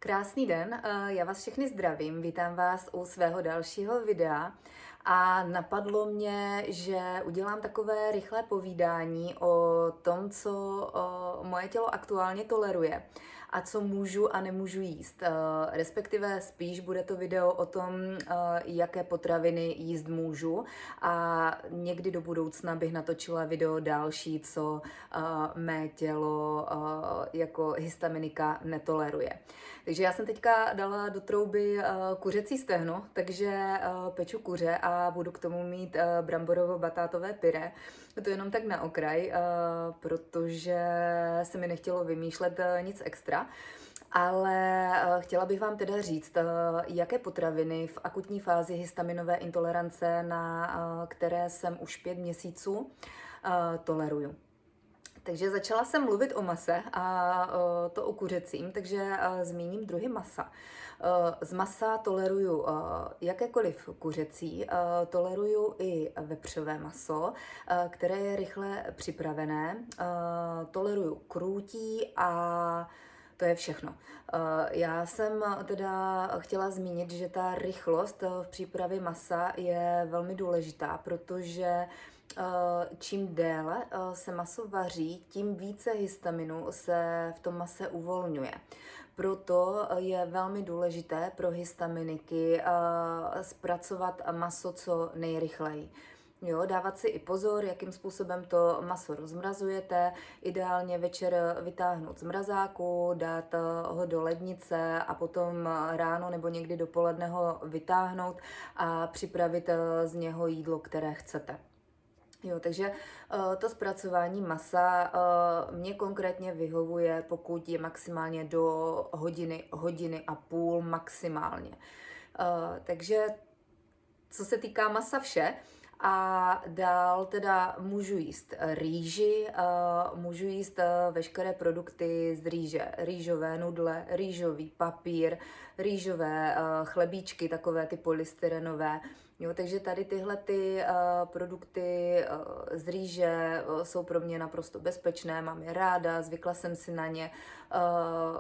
Krásný den, já vás všechny zdravím, vítám vás u svého dalšího videa a napadlo mě, že udělám takové rychlé povídání o tom, co moje tělo aktuálně toleruje a co můžu a nemůžu jíst. Respektive spíš bude to video o tom, jaké potraviny jíst můžu, a někdy do budoucna bych natočila video další, co mé tělo jako histaminika netoleruje. Takže já jsem teďka dala do trouby kuřecí stehno, takže peču kuře a budu k tomu mít bramborovo-batátové pyré. To jenom tak na okraj, protože se mi nechtělo vymýšlet nic extra. Ale chtěla bych vám teda říct, jaké potraviny v akutní fázi histaminové intolerance, na které jsem už 5 měsíců, toleruju. Takže začala jsem mluvit o mase, a to o kuřecím, takže zmíním druhy masa. Z masa toleruju jakékoliv kuřecí, toleruju i vepřové maso, které je rychle připravené, toleruju krůtí a to je všechno. Já jsem teda chtěla zmínit, že ta rychlost v přípravě masa je velmi důležitá, protože čím déle se maso vaří, tím více histaminu se v tom mase uvolňuje. Proto je velmi důležité pro histaminiky zpracovat maso co nejrychleji. Jo, dávat si i pozor, jakým způsobem to maso rozmrazujete. Ideálně večer vytáhnout z mrazáku, dát ho do lednice a potom ráno nebo někdy dopoledne ho vytáhnout a připravit z něho jídlo, které chcete. Jo, takže to zpracování masa mě konkrétně vyhovuje, pokud je maximálně do hodiny a půl maximálně. Takže co se týká masa vše, a dál teda můžu jíst rýži, můžu jíst veškeré produkty z rýže, rýžové nudle, rýžový papír, rýžové chlebíčky, takové ty polystyrenové. Jo, takže tady tyhle produkty z rýže jsou pro mě naprosto bezpečné, mám je ráda, zvykla jsem si na ně,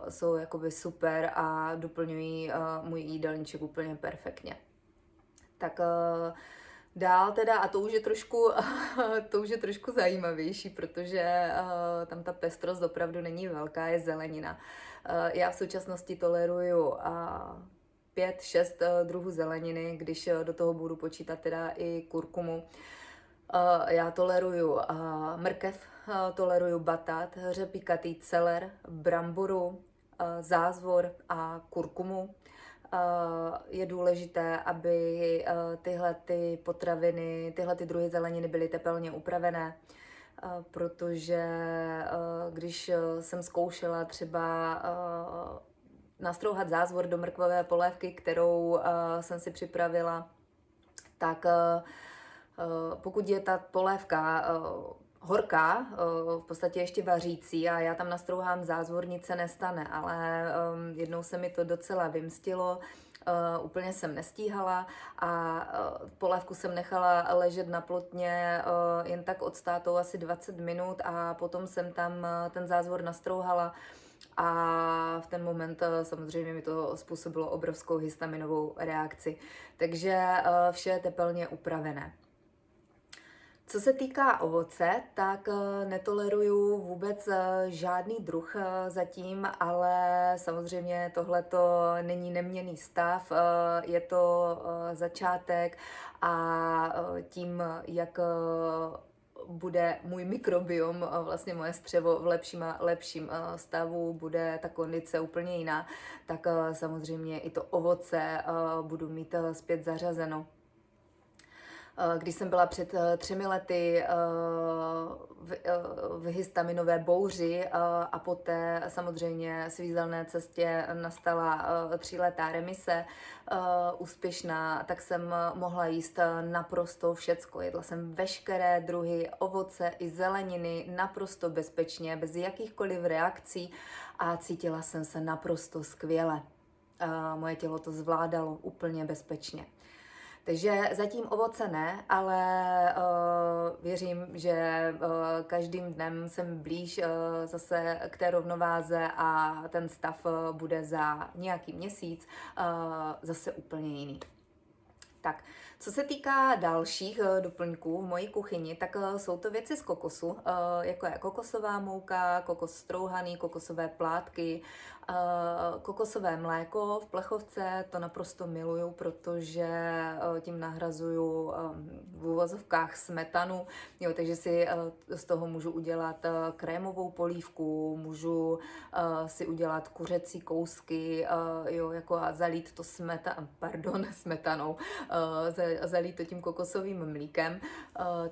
jsou jakoby super a doplňují můj jídelníček úplně perfektně. Tak dál teda, a to už je trošku zajímavější, protože tam ta pestrost opravdu není velká, je zelenina. Já v současnosti toleruju 5-6 druhů zeleniny, když do toho budu počítat teda i kurkumu. Já toleruju mrkev, toleruju batát, řepíkatý celer, bramboru, zázvor a kurkumu. Je důležité, aby tyhle ty potraviny, tyhle ty druhy zeleniny byly tepelně upravené, protože když jsem zkoušela třeba nastrouhat zázvor do mrkvové polévky, kterou jsem si připravila, tak pokud je ta polévka horká, v podstatě ještě vařící, a já tam nastrouhám zázvor, nic se nestane, ale jednou se mi to docela vymstilo, úplně jsem nestíhala a polévku jsem nechala ležet na plotně jen tak odstátou asi 20 minut a potom jsem tam ten zázvor nastrouhala a v ten moment samozřejmě mi to způsobilo obrovskou histaminovou reakci. Takže vše je tepelně upravené. Co se týká ovoce, tak netoleruju vůbec žádný druh zatím, ale samozřejmě tohleto není neměnný stav, je to začátek a tím, jak bude můj mikrobiom, vlastně moje střevo v lepším a lepším stavu, bude ta kondice úplně jiná, tak samozřejmě i to ovoce budu mít zpět zařazeno. Když jsem byla před 3 lety v histaminové bouři a poté samozřejmě svízelné cestě nastala 3letá remise úspěšná, tak jsem mohla jíst naprosto všecko. Jedla jsem veškeré druhy ovoce i zeleniny naprosto bezpečně, bez jakýchkoliv reakcí a cítila jsem se naprosto skvěle. Moje tělo to zvládalo úplně bezpečně. Takže zatím ovoce ne, ale věřím, že každým dnem jsem blíž zase k té rovnováze a ten stav bude za nějaký měsíc zase úplně jiný. Tak, co se týká dalších doplňků v mojí kuchyni, tak jsou to věci z kokosu, jako je kokosová mouka, kokos strouhaný, kokosové plátky, kokosové mléko v plechovce, to naprosto miluju, protože tím nahrazuju v uvozovkách smetanu, jo, takže si z toho můžu udělat krémovou polívku, můžu si udělat kuřecí kousky, jo, jako a zalít to smetanou, zalít to tím kokosovým mlíkem,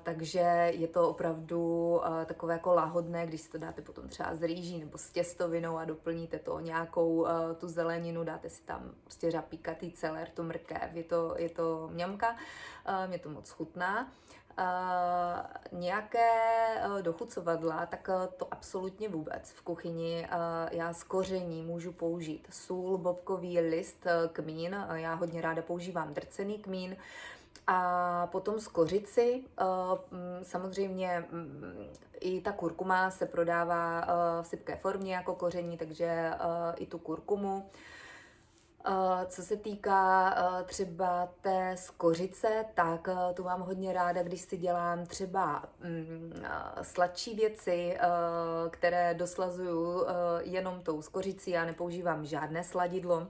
takže je to opravdu takové jako lahodné, když si to dáte potom třeba s rýží nebo s těstovinou a doplníte to nějakou tu zeleninu, dáte si tam prostě řapíkatý celer, tu mrkev, je to mňamka, mě to moc chutná. Nějaké dochucovadla, tak to absolutně vůbec. V kuchyni já z koření můžu použít sůl, bobkový list, kmín, já hodně ráda používám drcený kmín, a potom z kořici, samozřejmě i ta kurkuma se prodává v sypké formě jako koření, takže i tu kurkumu. Co se týká třeba té skořice, tak tu mám hodně ráda, když si dělám třeba sladší věci, které doslazuju jenom tou skořicí, já nepoužívám žádné sladidlo.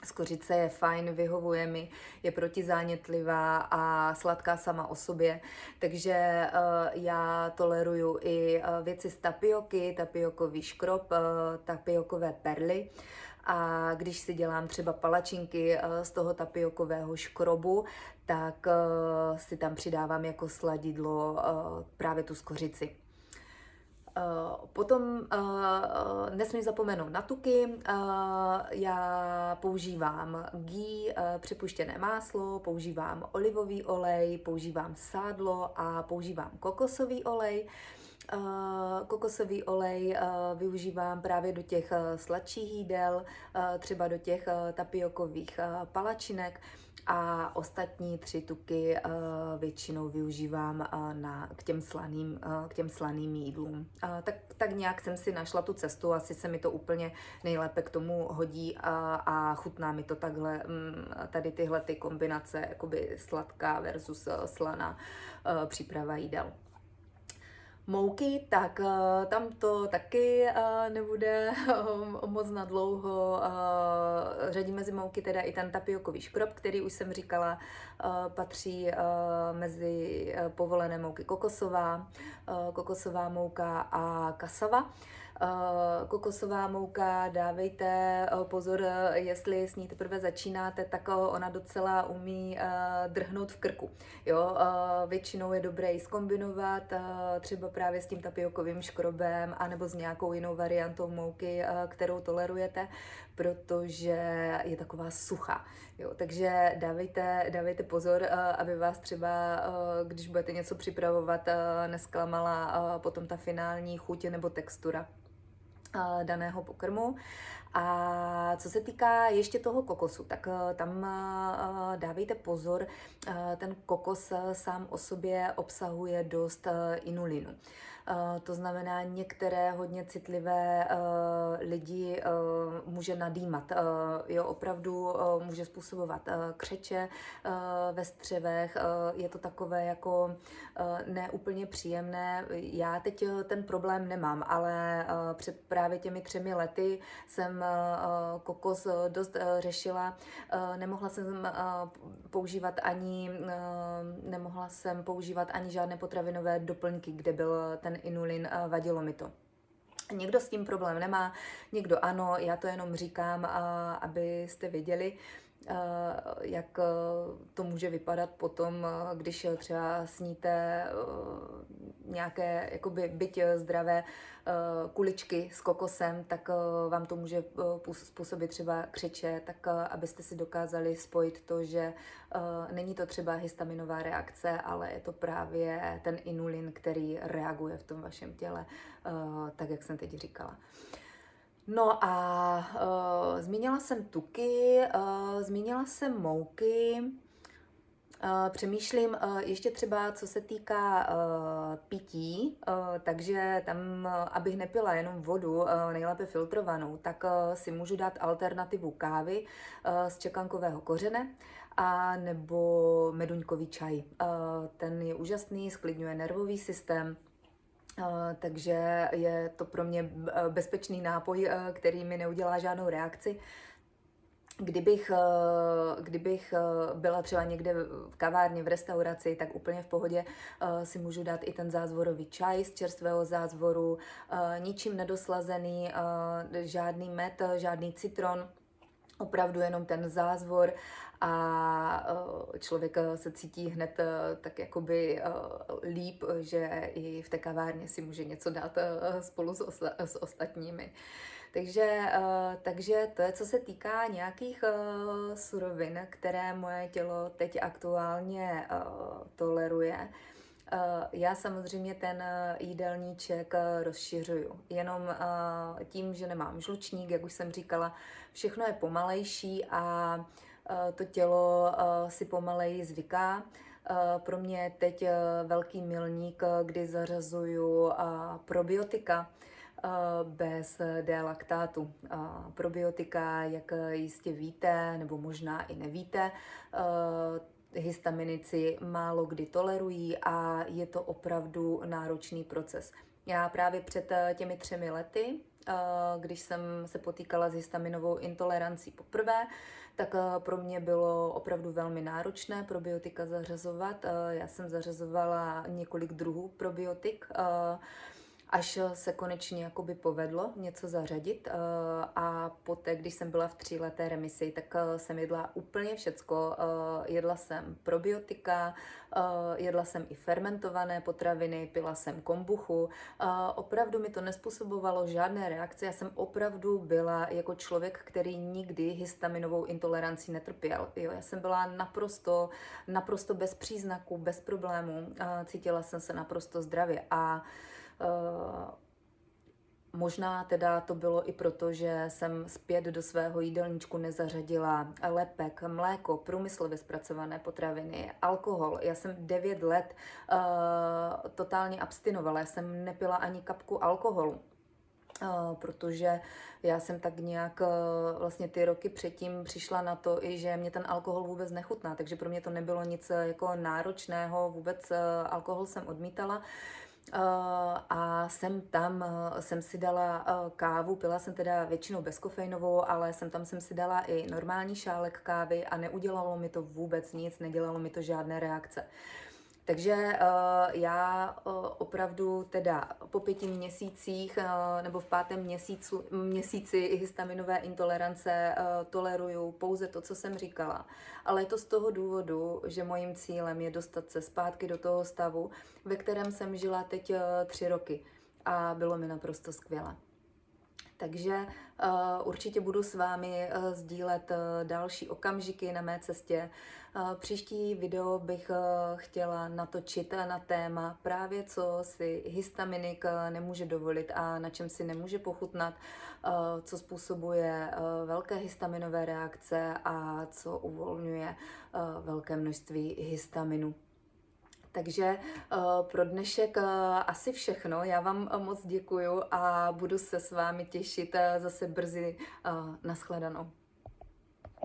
Skořice je fajn, vyhovuje mi, je protizánětlivá a sladká sama o sobě, takže já toleruju i věci z tapioky, tapiokový škrob, tapiokové perly. A když si dělám třeba palačinky z toho tapiokového škrobu, tak si tam přidávám jako sladidlo právě tu skořici. Potom nesmím zapomenout na tuky, já používám ghee, připuštěné máslo, používám olivový olej, používám sádlo a používám kokosový olej. Kokosový olej využívám právě do těch sladších jídel, třeba do těch tapiokových palačinek, a ostatní 3 tuky většinou využívám k těm slaným jídlům. Tak nějak jsem si našla tu cestu, asi se mi to úplně nejlépe k tomu hodí a chutná mi to takhle, tady tyhle ty kombinace, jakoby sladká versus slaná příprava jídel. Mouky, tak tam to taky nebude moc na dlouho. Řadí mezi mouky teda i ten tapiokový škrob, který už jsem říkala, patří mezi povolené mouky kokosová mouka a kasava. Kokosová mouka, dávejte pozor, jestli s ní teprve začínáte, tak ona docela umí drhnout v krku. Jo? Většinou je dobré ji zkombinovat, třeba právě s tím tapiokovým škrobem, anebo s nějakou jinou variantou mouky, kterou tolerujete, protože je taková suchá. Jo? Takže dávejte pozor, aby vás třeba, když budete něco připravovat, nesklamala potom ta finální chuť nebo textura daného pokrmu. A co se týká ještě toho kokosu, tak tam dávejte pozor, ten kokos sám o sobě obsahuje dost inulinu. To znamená, některé hodně citlivé lidi může nadýmat. Jo, opravdu může způsobovat křeče ve střevech. Je to takové jako neúplně příjemné. Já teď ten problém nemám, ale před právě těmi 3 lety jsem kokos dost řešila. Nemohla jsem používat ani žádné potravinové doplňky, kde byl ten inulin, vadilo mi to. Někdo s tím problém nemá, někdo ano, já to jenom říkám, abyste věděli, jak to může vypadat potom, když třeba sníte nějaké jakoby byť zdravé kuličky s kokosem, tak vám to může způsobit třeba křeče, tak abyste si dokázali spojit to, že není to třeba histaminová reakce, ale je to právě ten inulin, který reaguje v tom vašem těle, tak jak jsem teď říkala. No a zmínila jsem tuky, zmínila jsem mouky. Přemýšlím ještě třeba, co se týká pití, takže tam, abych nepila jenom vodu, nejlépe filtrovanou, tak si můžu dát alternativu kávy z čekankového kořene a nebo meduňkový čaj. Ten je úžasný, sklidňuje nervový systém, takže je to pro mě bezpečný nápoj, který mi neudělá žádnou reakci. Kdybych byla třeba někde v kavárně, v restauraci, tak úplně v pohodě si můžu dát i ten zázvorový čaj z čerstvého zázvoru, ničím nedoslazený, žádný med, žádný citron, opravdu jenom ten zázvor a člověk se cítí hned tak jakoby líp, že i v té kavárně si může něco dát spolu s ostatními. Takže to je, co se týká nějakých surovin, které moje tělo teď aktuálně toleruje. Já samozřejmě ten jídelníček rozšiřuju. Jenom tím, že nemám žlučník, jak už jsem říkala, všechno je pomalejší a to tělo si pomaleji zvyká. Pro mě je teď velký milník, kdy zařazuju probiotika bez D-laktátu. Probiotika, jak jistě víte, nebo možná i nevíte, histaminici málo kdy tolerují a je to opravdu náročný proces. Já právě před těmi 3 lety, když jsem se potýkala s histaminovou intolerancí poprvé, tak pro mě bylo opravdu velmi náročné probiotika zařazovat. Já jsem zařazovala několik druhů probiotik, až se konečně jakoby povedlo něco zařadit a poté, když jsem byla v 3leté remisi, tak jsem jedla úplně všecko. Jedla jsem probiotika, jedla jsem i fermentované potraviny, pila jsem kombuchu. Opravdu mi to nezpůsobovalo žádné reakce. Já jsem opravdu byla jako člověk, který nikdy histaminovou intolerancí netrpěl. Jo, já jsem byla naprosto bez příznaků, bez problémů. Cítila jsem se naprosto zdravě a možná teda to bylo i proto, že jsem zpět do svého jídelníčku nezařadila lepek, mléko, průmyslově zpracované potraviny, alkohol. Já jsem 9 let totálně abstinovala, já jsem nepila ani kapku alkoholu. Protože já jsem tak nějak vlastně ty roky předtím přišla na to, i že mě ten alkohol vůbec nechutná, takže pro mě to nebylo nic jako náročného, vůbec alkohol jsem odmítala. A jsem si dala kávu, pila jsem teda většinou bezkofeinovou, ale jsem si dala i normální šálek kávy a neudělalo mi to vůbec nic, nedělalo mi to žádné reakce. Takže já opravdu teda po 5 měsících nebo v 5. měsíci histaminové intolerance toleruju pouze to, co jsem říkala. Ale je to z toho důvodu, že mojím cílem je dostat se zpátky do toho stavu, ve kterém jsem žila teď 3 roky a bylo mi naprosto skvěle. Takže určitě budu s vámi sdílet další okamžiky na mé cestě. Příští video bych chtěla natočit na téma právě, co si histaminik nemůže dovolit a na čem si nemůže pochutnat, co způsobuje velké histaminové reakce a co uvolňuje velké množství histaminu. Takže pro dnešek asi všechno. Já vám moc děkuju a budu se s vámi těšit zase brzy. Nashledanou.